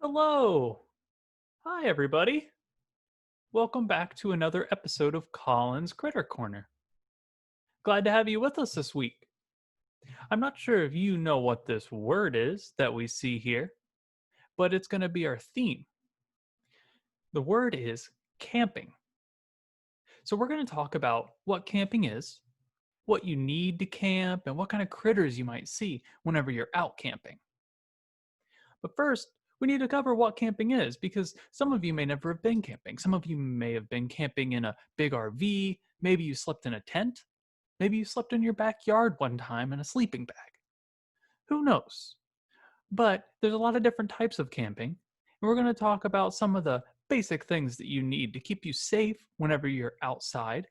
Hello. Hi, everybody. Welcome back to another episode of Colin's Critter Corner. Glad to have you with us this week. I'm not sure if you know what this word is that we see here, but it's going to be our theme. The word is camping. So, we're going to talk about what camping is, what you need to camp, and what kind of critters you might see whenever you're out camping. But first, we need to cover what camping is because some of you may never have been camping. Some of you may have been camping in a big RV. Maybe you slept in a tent. Maybe you slept in your backyard one time in a sleeping bag. Who knows? But there's a lot of different types of camping. And we're going to talk about some of the basic things that you need to keep you safe whenever you're outside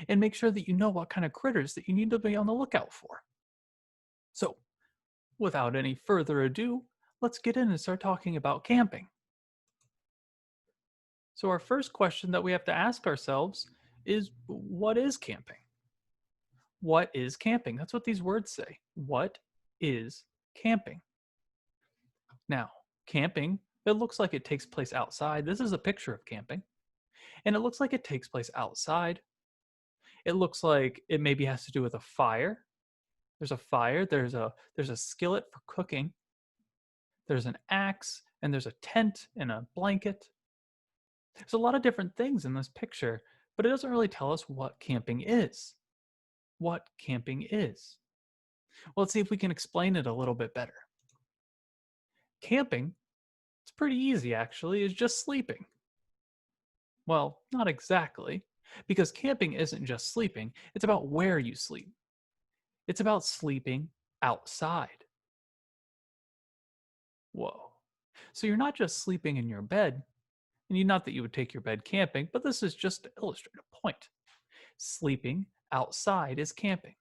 and make sure that you know what kind of critters that you need to be on the lookout for. So, without any further ado, let's get in and start talking about camping. So, our first question that we have to ask ourselves is what is camping? What is camping? That's what these words say. What is camping? Now, camping, it looks like it takes place outside. This is a picture of camping, and it looks like it takes place outside. It looks like it maybe has to do with a fire. There's a fire, there's a skillet for cooking. There's an axe, and there's a tent and a blanket. There's a lot of different things in this picture, but it doesn't really tell us what camping is. What camping is. Well, let's see if we can explain it a little bit better. Camping, it's pretty easy actually, is just sleeping. Well, not exactly, because camping isn't just sleeping, it's about where you sleep. It's about sleeping outside. Whoa. So you're not just sleeping in your bed, and not that you would take your bed camping, but this is just to illustrate a point. Sleeping outside is camping.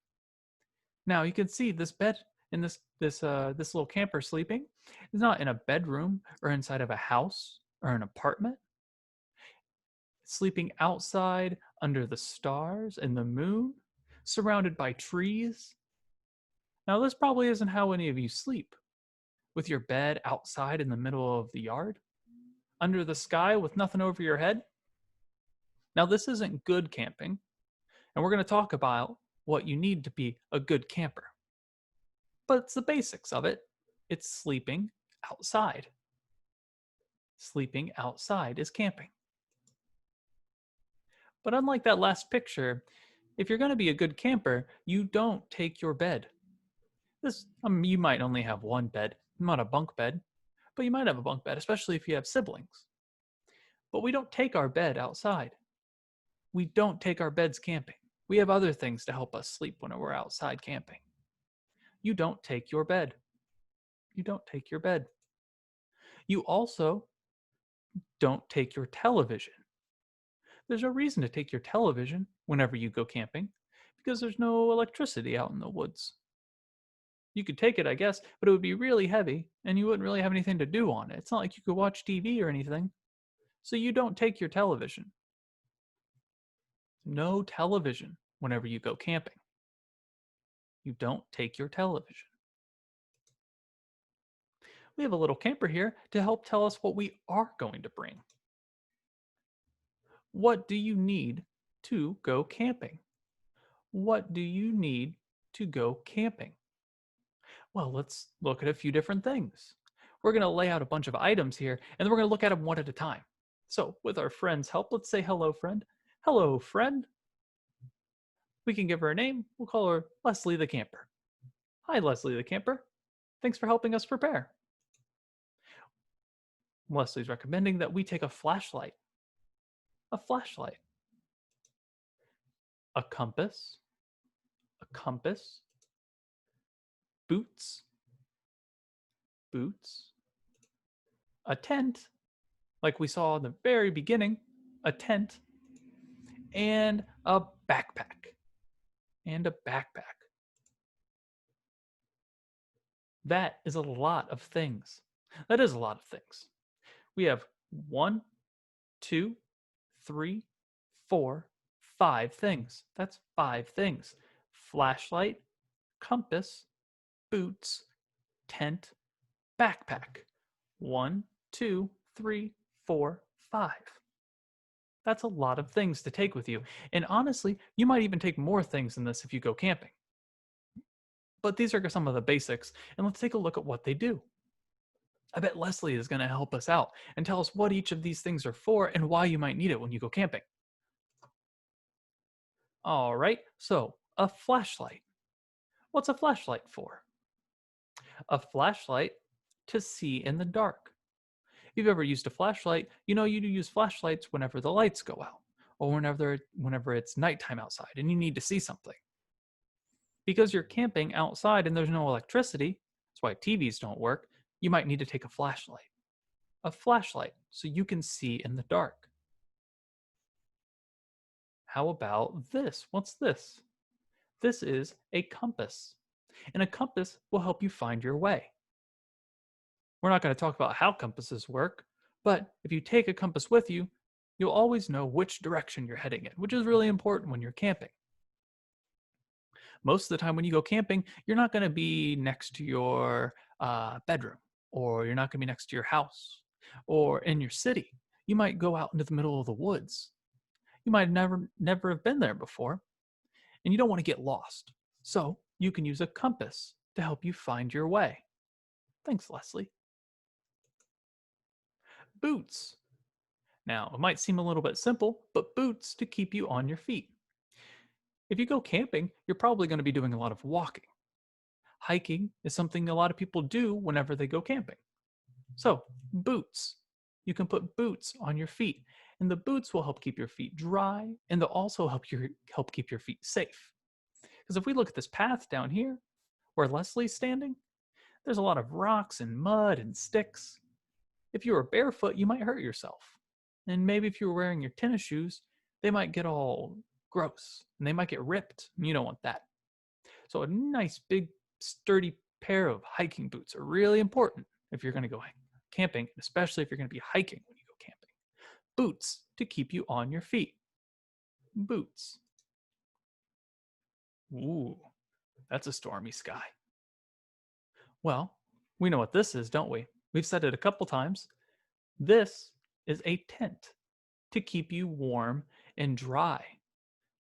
Now you can see this bed in this little camper sleeping is not in a bedroom or inside of a house or an apartment. It's sleeping outside under the stars and the moon, surrounded by trees. Now this probably isn't how any of you sleep, with your bed outside in the middle of the yard, under the sky with nothing over your head. Now this isn't good camping, and we're going to talk about what you need to be a good camper. But it's the basics of it. It's sleeping outside. Sleeping outside is camping. But unlike that last picture, if you're going to be a good camper, you don't take your bed. You might only have one bed, not a bunk bed, but you might have a bunk bed, especially if you have siblings. But we don't take our bed outside. We don't take our beds camping. We have other things to help us sleep when we're outside camping. You don't take your bed. You don't take your bed. You also don't take your television. There's no reason to take your television whenever you go camping because there's no electricity out in the woods. You could take it, I guess, but it would be really heavy and you wouldn't really have anything to do on it. It's not like you could watch TV or anything. So you don't take your television. No television whenever you go camping. You don't take your television. We have a little camper here to help tell us what we are going to bring. What do you need to go camping? What do you need to go camping? Well, let's look at a few different things. We're going to lay out a bunch of items here, and then we're going to look at them one at a time. So, with our friend's help, let's say hello, friend. Hello, friend. We can give her a name. We'll call her Leslie the Camper. Hi, Leslie the Camper. Thanks for helping us prepare. Leslie's recommending that we take a flashlight. A flashlight. A compass. A compass. Boots. Boots. A tent, like we saw in the very beginning, a tent, and a backpack. And a backpack. That is a lot of things. That is a lot of things. We have 1, 2, 3, 4, 5 things. That's 5 things. Flashlight, compass, boots, tent, backpack. One, two, three, four, five. That's a lot of things to take with you. And honestly, you might even take more things than this if you go camping. But these are some of the basics, and let's take a look at what they do. I bet Leslie is going to help us out and tell us what each of these things are for and why you might need it when you go camping. All right, so a flashlight. What's a flashlight for? A flashlight to see in the dark. If you've ever used a flashlight, you know you use flashlights whenever the lights go out or whenever it's nighttime outside and you need to see something. Because you're camping outside and there's no electricity, that's why TVs don't work, you might need to take a flashlight. A flashlight so you can see in the dark. How about this? What's this? This is a compass. And a compass will help you find your way. We're not going to talk about how compasses work, but if you take a compass with you, you'll always know which direction you're heading in, which is really important when you're camping. Most of the time when you go camping, you're not going to be next to your bedroom, or you're not going to be next to your house, or in your city. You might go out into the middle of the woods. You might never have been there before, and you don't want to get lost. So you can use a compass to help you find your way. Thanks, Leslie. Boots. Now, it might seem a little bit simple, but boots to keep you on your feet. If you go camping, you're probably going to be doing a lot of walking. Hiking is something a lot of people do whenever they go camping. So, boots. You can put boots on your feet, and the boots will help keep your feet dry, and they'll also help keep your feet safe. Because if we look at this path down here, where Leslie's standing, there's a lot of rocks and mud and sticks. If you were barefoot, you might hurt yourself. And maybe if you were wearing your tennis shoes, they might get all gross and they might get ripped. And you don't want that. So a nice big sturdy pair of hiking boots are really important if you're going to go camping, especially if you're going to be hiking when you go camping. Boots to keep you on your feet. Boots. Ooh, that's a stormy sky. Well, we know what this is, don't we? We've said it a couple times. This is a tent to keep you warm and dry.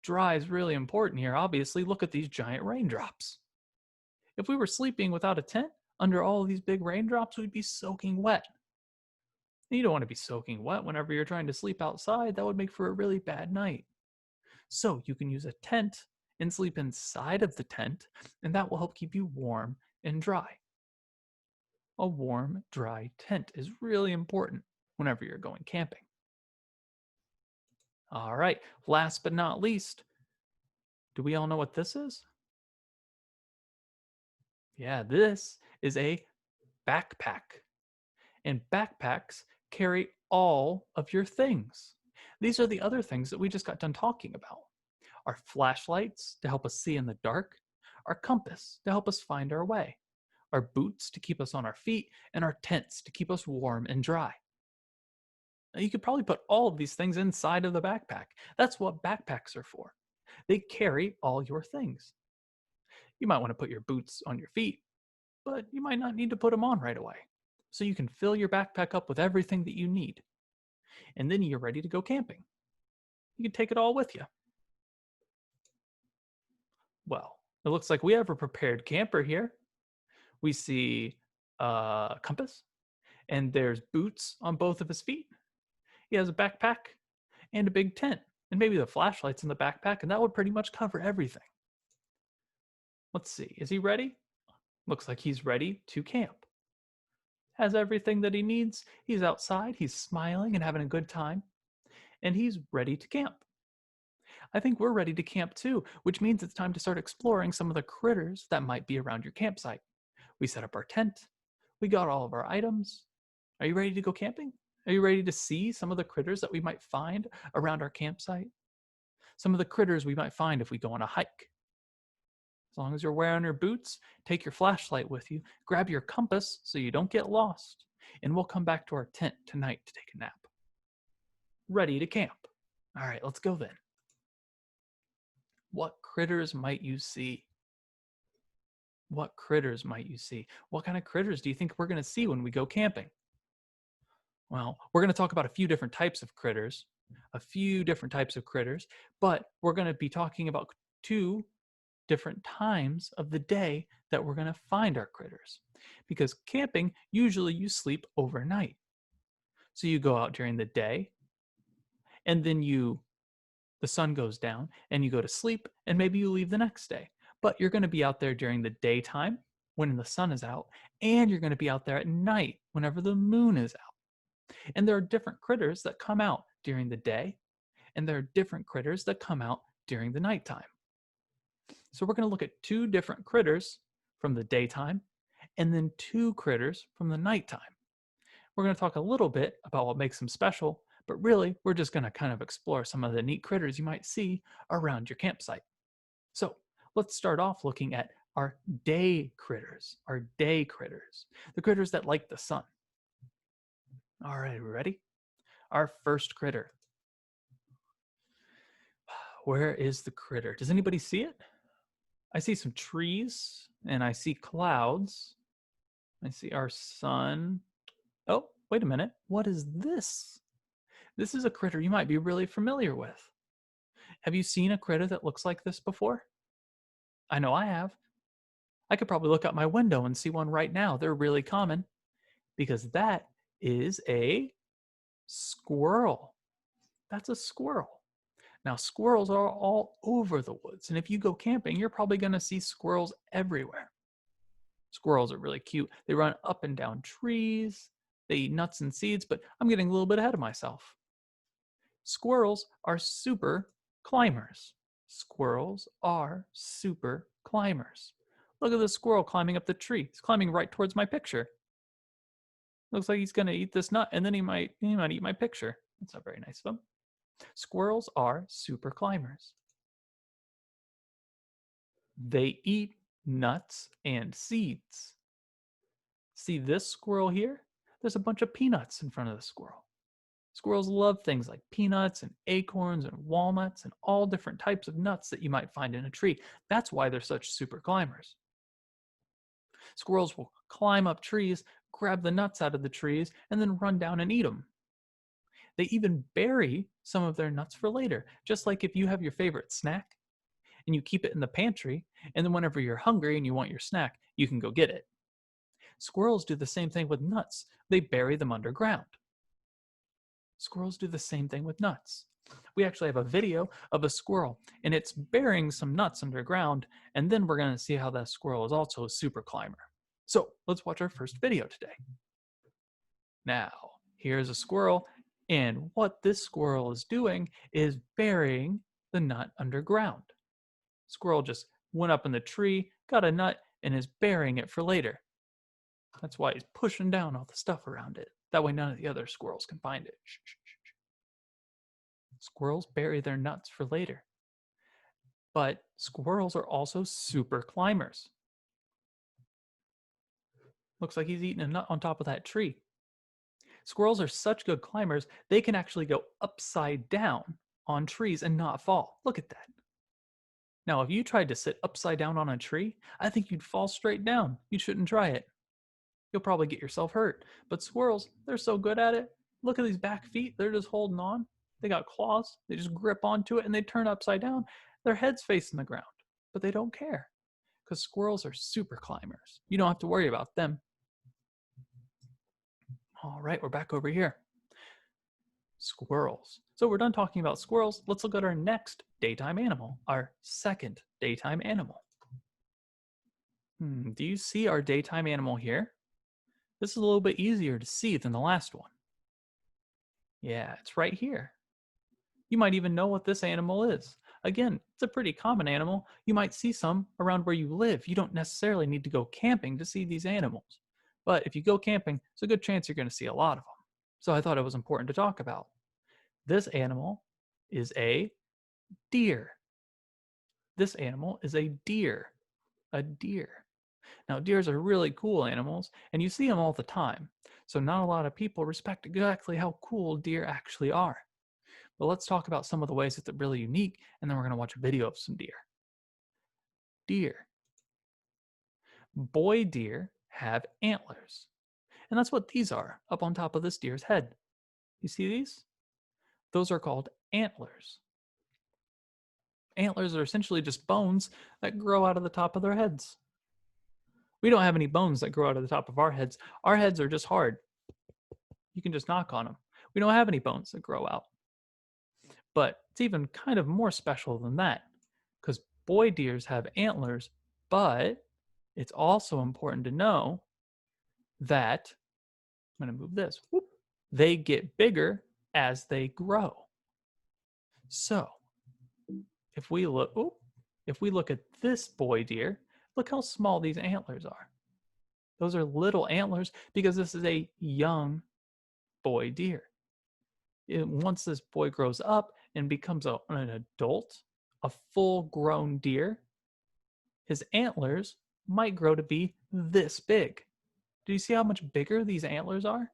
Dry is really important here. Obviously, look at these giant raindrops. If we were sleeping without a tent under all of these big raindrops, we'd be soaking wet. And you don't want to be soaking wet whenever you're trying to sleep outside. That would make for a really bad night. So you can use a tent and sleep inside of the tent, and that will help keep you warm and dry. A warm, dry tent is really important whenever you're going camping. All right, last but not least, do we all know what this is? Yeah, this is a backpack. And backpacks carry all of your things. These are the other things that we just got done talking about. Our flashlights to help us see in the dark, our compass to help us find our way, our boots to keep us on our feet, and our tents to keep us warm and dry. Now, you could probably put all of these things inside of the backpack. That's what backpacks are for. They carry all your things. You might want to put your boots on your feet, but you might not need to put them on right away. So you can fill your backpack up with everything that you need. And then you're ready to go camping. You can take it all with you. Well, it looks like we have a prepared camper here. We see a compass, and there's boots on both of his feet. He has a backpack and a big tent, and maybe the flashlights in the backpack, and that would pretty much cover everything. Let's see, is he ready? Looks like he's ready to camp. Has everything that he needs. He's outside, he's smiling and having a good time, and he's ready to camp. I think we're ready to camp too, which means it's time to start exploring some of the critters that might be around your campsite. We set up our tent, we got all of our items. Are you ready to go camping? Are you ready to see some of the critters that we might find around our campsite? Some of the critters we might find if we go on a hike. As long as you're wearing your boots, take your flashlight with you, grab your compass so you don't get lost, and we'll come back to our tent tonight to take a nap. Ready to camp. All right, let's go then. What critters might you see? What critters might you see? What kind of critters do you think we're going to see when we go camping? Well, we're going to talk about a few different types of critters, but we're going to be talking about two different times of the day that we're going to find our critters. Because camping, usually you sleep overnight. So you go out during the day and then the sun goes down and you go to sleep and maybe you leave the next day. But you're going to be out there during the daytime when the sun is out, and you're going to be out there at night whenever the moon is out. And there are different critters that come out during the day, and there are different critters that come out during the nighttime. So we're going to look at two different critters from the daytime and then two critters from the nighttime. We're going to talk a little bit about what makes them special, but really, we're just going to kind of explore some of the neat critters you might see around your campsite. So let's start off looking at our day critters, the critters that like the sun. All right, ready? Our first critter. Where is the critter? Does anybody see it? I see some trees and I see clouds. I see our sun. Oh, wait a minute. What is this? This is a critter you might be really familiar with. Have you seen a critter that looks like this before? I know I have. I could probably look out my window and see one right now. They're really common because that is a squirrel. That's a squirrel. Now, squirrels are all over the woods, and if you go camping, you're probably going to see squirrels everywhere. Squirrels are really cute. They run up and down trees, they eat nuts and seeds, but I'm getting a little bit ahead of myself. Squirrels are super climbers. Squirrels are super climbers. Look at this squirrel climbing up the tree. He's climbing right towards my picture. Looks like he's going to eat this nut, and then he might eat my picture. That's not very nice of him. Squirrels are super climbers. They eat nuts and seeds. See this squirrel here? There's a bunch of peanuts in front of the squirrel. Squirrels love things like peanuts and acorns and walnuts and all different types of nuts that you might find in a tree. That's why they're such super climbers. Squirrels will climb up trees, grab the nuts out of the trees, and then run down and eat them. They even bury some of their nuts for later, just like if you have your favorite snack and you keep it in the pantry, and then whenever you're hungry and you want your snack, you can go get it. Squirrels do the same thing with nuts. They bury them underground. Squirrels do the same thing with nuts. We actually have a video of a squirrel, and it's burying some nuts underground, and then we're going to see how that squirrel is also a super climber. So let's watch our first video today. Now, here's a squirrel, and what this squirrel is doing is burying the nut underground. Squirrel just went up in the tree, got a nut, and is burying it for later. That's why he's pushing down all the stuff around it. That way none of the other squirrels can find it. Shh, shh, shh. Squirrels bury their nuts for later. But squirrels are also super climbers. Looks like he's eating a nut on top of that tree. Squirrels are such good climbers, they can actually go upside down on trees and not fall. Look at that. Now, if you tried to sit upside down on a tree, I think you'd fall straight down. You shouldn't try it. You'll probably get yourself hurt. But squirrels, they're so good at it. Look at these back feet. They're just holding on. They got claws. They just grip onto it and they turn upside down. Their head's facing the ground, but they don't care because squirrels are super climbers. You don't have to worry about them. All right, we're back over here. Squirrels. So we're done talking about squirrels. Let's look at our next daytime animal, our second daytime animal. Do you see our daytime animal here? This is a little bit easier to see than the last one. Yeah, it's right here. You might even know what this animal is. Again, it's a pretty common animal. You might see some around where you live. You don't necessarily need to go camping to see these animals. But if you go camping, it's a good chance you're going to see a lot of them. So I thought it was important to talk about. This animal is a deer. This animal is a deer. A deer. Now, deers are really cool animals, and you see them all the time. So not a lot of people respect exactly how cool deer actually are. But let's talk about some of the ways that they're really unique, and then we're going to watch a video of some deer. Deer. Boy deer have antlers. And that's what these are up on top of this deer's head. You see these? Those are called antlers. Antlers are essentially just bones that grow out of the top of their heads. We don't have any bones that grow out of the top of our heads. Our heads are just hard. You can just knock on them. We don't have any bones that grow out. But it's even kind of more special than that because boy deers have antlers, but it's also important to know that I'm going to move this. Whoop, they get bigger as they grow. So if we look at this boy deer, look how small these antlers are. Those are little antlers because this is a young boy deer. Once this boy grows up and becomes an adult, a full grown deer, his antlers might grow to be this big. Do you see how much bigger these antlers are?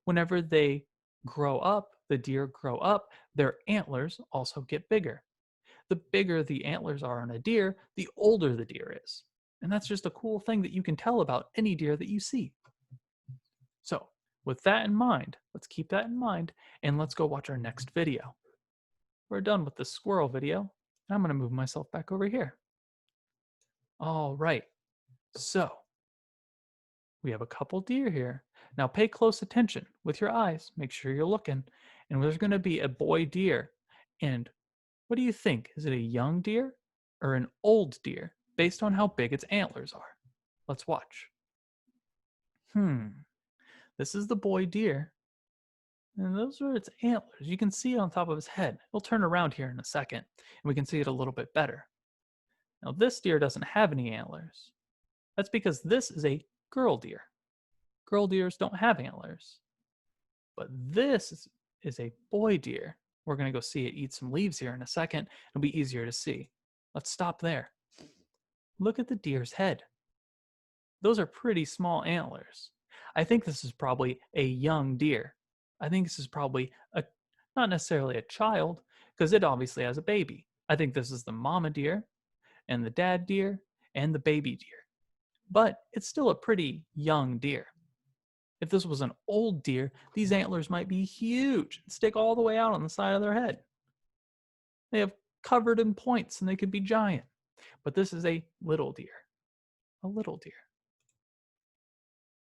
Whenever they grow up, the deer grow up, their antlers also get bigger. The bigger the antlers are on a deer, the older the deer is. And that's just a cool thing that you can tell about any deer that you see. So, with that in mind, let's keep that in mind and let's go watch our next video. We're done with the squirrel video, and I'm going to move myself back over here. All right, so we have a couple deer here. Now pay close attention with your eyes. Make sure you're looking. And there's going to be a boy deer. And what do you think? Is it a young deer or an old deer based on how big its antlers are? Let's watch. This is the boy deer. And those are its antlers. You can see it on top of his head. We'll turn around here in a second, and we can see it a little bit better. Now, this deer doesn't have any antlers. That's because this is a girl deer. Girl deers don't have antlers. But this is a boy deer. We're going to go see it eat some leaves here in a second. It'll be easier to see. Let's stop there. Look at the deer's head. Those are pretty small antlers. I think this is probably a young deer. I think this is probably not necessarily a child, because it obviously has a baby. I think this is the mama deer and the dad deer and the baby deer. But it's still a pretty young deer. If this was an old deer, these antlers might be huge and stick all the way out on the side of their head. They have covered in points and they could be giant. But this is a little deer. A little deer.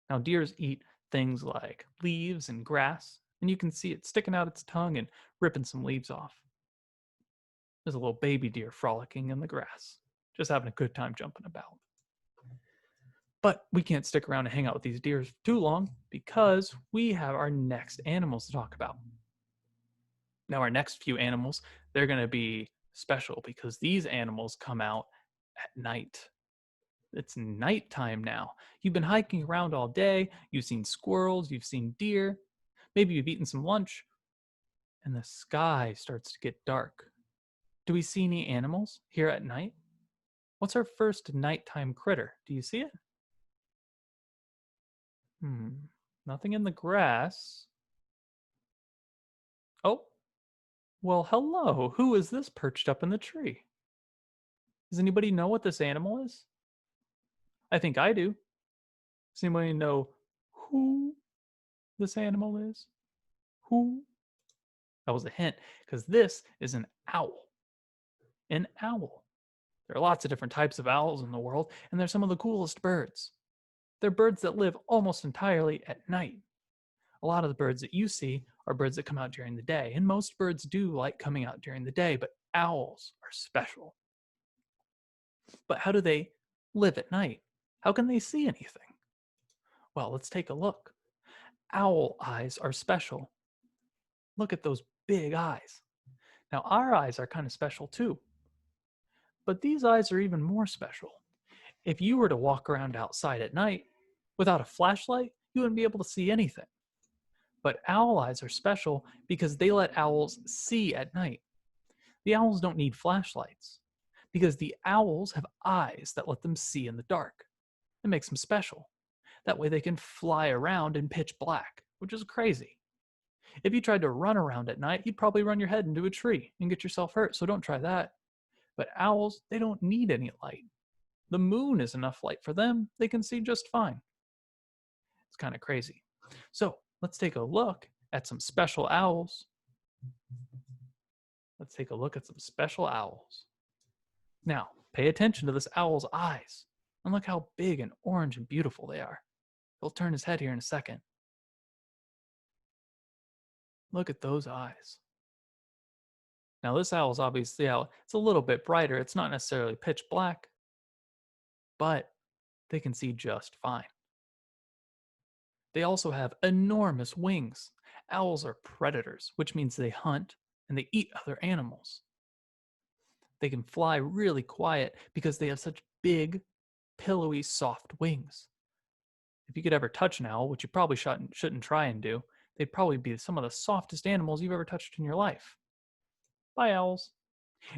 Now, deers eat things like leaves and grass, and you can see it sticking out its tongue and ripping some leaves off. There's a little baby deer frolicking in the grass, just having a good time jumping about. But we can't stick around and hang out with these deer too long because we have our next animals to talk about. Now, our next few animals, they're going to be special because these animals come out at night. It's nighttime now. You've been hiking around all day. You've seen squirrels. You've seen deer. Maybe you've eaten some lunch. And the sky starts to get dark. Do we see any animals here at night? What's our first nighttime critter? Do you see it? Nothing in the grass. Oh, well, hello. Who is this perched up in the tree? Does anybody know what this animal is? I think I do. Does anybody know who this animal is? Who? That was a hint, because this is an owl. An owl. There are lots of different types of owls in the world, and they're some of the coolest birds. They're birds that live almost entirely at night. A lot of the birds that you see are birds that come out during the day, and most birds do like coming out during the day, but owls are special. But how do they live at night? How can they see anything? Well, let's take a look. Owl eyes are special. Look at those big eyes. Now, our eyes are kind of special too. But these eyes are even more special. If you were to walk around outside at night without a flashlight, you wouldn't be able to see anything. But owl eyes are special because they let owls see at night. The owls don't need flashlights because the owls have eyes that let them see in the dark. It makes them special. That way they can fly around in pitch black, which is crazy. If you tried to run around at night, you'd probably run your head into a tree and get yourself hurt, so don't try that. But owls, they don't need any light. The moon is enough light for them. They can see just fine. It's kind of crazy. So let's take a look at some special owls. Let's take a look at some special owls. Now, pay attention to this owl's eyes and look how big and orange and beautiful they are. He'll turn his head here in a second. Look at those eyes. Now, this owl is obviously it's a little bit brighter. It's not necessarily pitch black, but they can see just fine. They also have enormous wings. Owls are predators, which means they hunt and they eat other animals. They can fly really quiet because they have such big, pillowy, soft wings. If you could ever touch an owl, which you probably shouldn't try and do, they'd probably be some of the softest animals you've ever touched in your life. Bye, owls.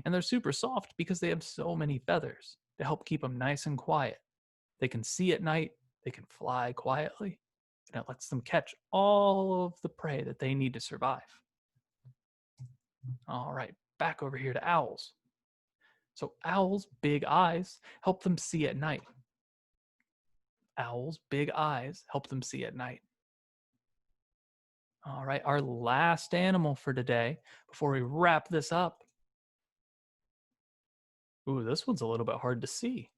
And they're super soft because they have so many feathers to help keep them nice and quiet. They can see at night, they can fly quietly, and it lets them catch all of the prey that they need to survive. All right, back over here to owls. So, owls' big eyes help them see at night. Owls' big eyes help them see at night. All right, our last animal for today before we wrap this up. Ooh, this one's a little bit hard to see.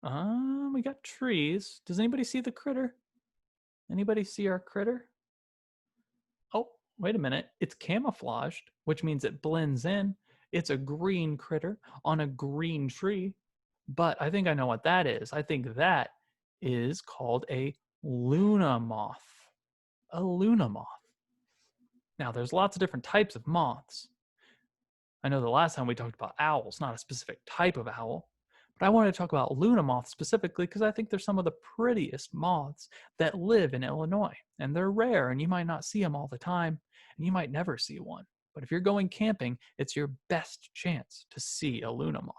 We got trees. Does anybody see the critter? Anybody see our critter? Oh, wait a minute. It's camouflaged, which means it blends in. It's a green critter on a green tree. But I think I know what that is. I think that is called a Luna moth. A Luna moth. Now, there's lots of different types of moths. I know the last time we talked about owls, not a specific type of owl, but I wanted to talk about Luna moths specifically because I think they're some of the prettiest moths that live in Illinois. And they're rare, and you might not see them all the time, and you might never see one. But if you're going camping, it's your best chance to see a Luna moth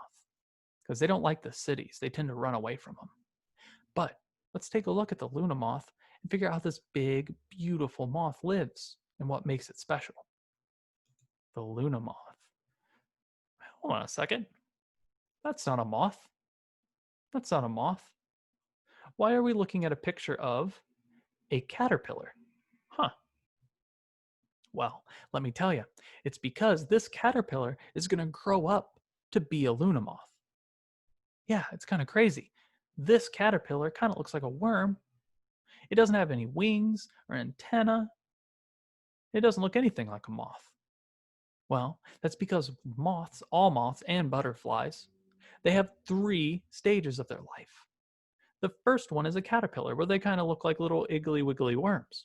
because they don't like the cities. They tend to run away from them. But let's take a look at the Luna moth and figure out how this big, beautiful moth lives and what makes it special. The Luna moth. Hold on a second. That's not a moth. That's not a moth. Why are we looking at a picture of a caterpillar? Huh. Well, let me tell you, it's because this caterpillar is going to grow up to be a Luna moth. Yeah, it's kind of crazy. This caterpillar kind of looks like a worm. It doesn't have any wings or antenna. It doesn't look anything like a moth. Well, that's because moths, all moths and butterflies, they have 3 stages of their life. The first one is a caterpillar, where they kind of look like little iggly wiggly worms.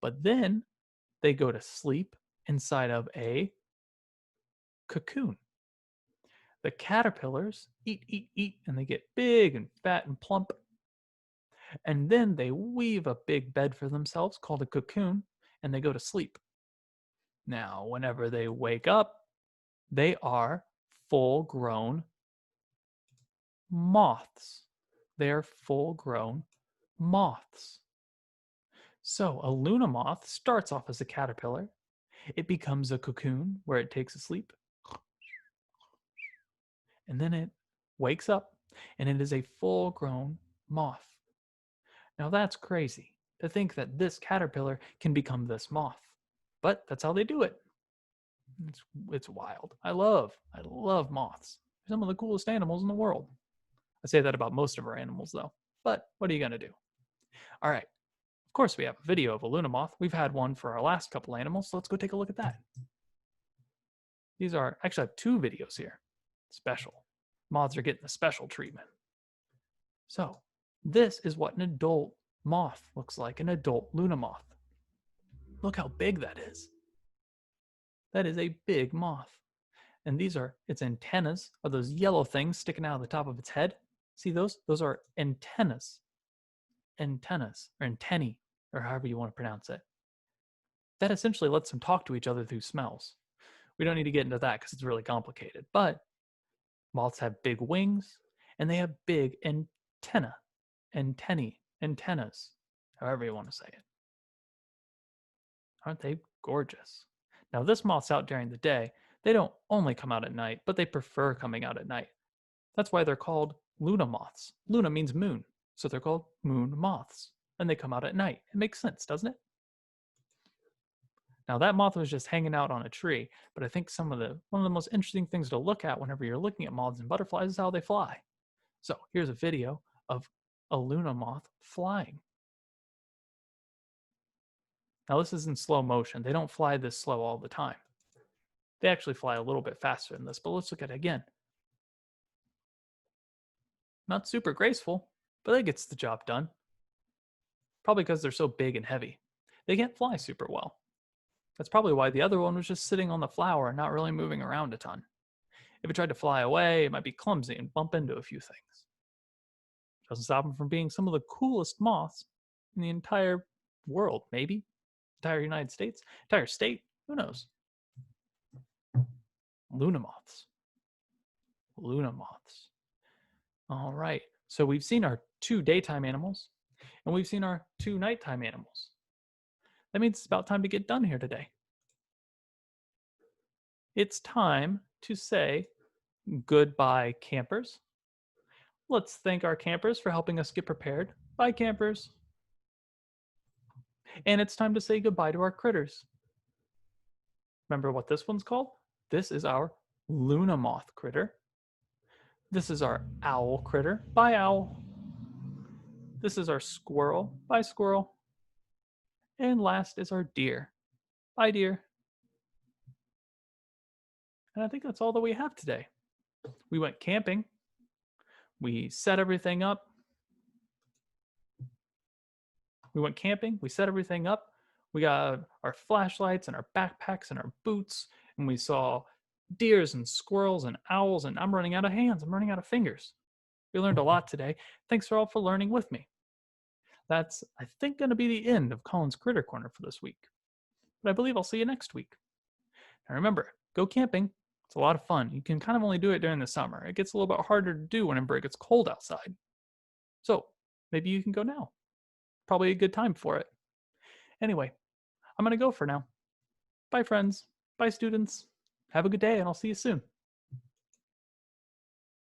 But then they go to sleep inside of a cocoon. The caterpillars eat, and they get big and fat and plump. And then they weave a big bed for themselves called a cocoon, and they go to sleep. Now, whenever they wake up, they are full-grown moths. They are full-grown moths. So a Luna moth starts off as a caterpillar. It becomes a cocoon where it takes a sleep. And then it wakes up and it is a full-grown moth. Now that's crazy to think that this caterpillar can become this moth. But that's how they do it. It's wild. I love moths. They're some of the coolest animals in the world. I say that about most of our animals, though. But what are you going to do? All right. Of course, we have a video of a Luna moth. We've had one for our last couple animals, so let's go take a look at that. These are, actually, I have 2 videos here. Special. Moths are getting the special treatment. So, this is what an adult moth looks like, an adult Luna moth. Look how big that is. That is a big moth. And these are its antennas, are those yellow things sticking out of the top of its head. See those? Those are antennas. Antennas, or antennae, or however you want to pronounce it. That essentially lets them talk to each other through smells. We don't need to get into that because it's really complicated. But moths have big wings, and they have big antennas, however you want to say it. Aren't they gorgeous? Now, this moth's out during the day. They don't only come out at night, but they prefer coming out at night. That's why they're called Luna moths. Luna means moon. So they're called moon moths, and they come out at night. It makes sense, doesn't it? Now that moth was just hanging out on a tree, but I think one of the most interesting things to look at whenever you're looking at moths and butterflies is how they fly. So here's a video of a Luna moth flying. Now this is in slow motion. They don't fly this slow all the time. They actually fly a little bit faster than this, but let's look at it again. Not super graceful, but it gets the job done. Probably because they're so big and heavy. They can't fly super well. That's probably why the other one was just sitting on the flower and not really moving around a ton. If it tried to fly away, it might be clumsy and bump into a few things. Doesn't stop them from being some of the coolest moths in the entire world, maybe? Entire United States? Entire state? Who knows? Luna moths. Luna moths. All right. So we've seen our two daytime animals and we've seen our two nighttime animals. That means it's about time to get done here today. It's time to say goodbye, campers. Let's thank our campers for helping us get prepared. Bye, campers. And it's time to say goodbye to our critters. Remember what this one's called? This is our Luna moth critter. This is our owl critter. Bye, owl. This is our squirrel. Bye, squirrel. And last is our deer. Bye, deer. And I think that's all that we have today. We went camping. We set everything up. We set everything up. We got our flashlights and our backpacks and our boots, and we saw deers and squirrels and owls, and I'm running out of hands. I'm running out of fingers. We learned a lot today. Thanks for all for learning with me. That's, I think, going to be the end of Colin's Critter Corner for this week. But I believe I'll see you next week. Now remember, go camping. It's a lot of fun. You can kind of only do it during the summer. It gets a little bit harder to do whenever it gets cold outside. So maybe you can go now. Probably a good time for it. Anyway, I'm going to go for now. Bye, friends. Bye, students. Have a good day, and I'll see you soon.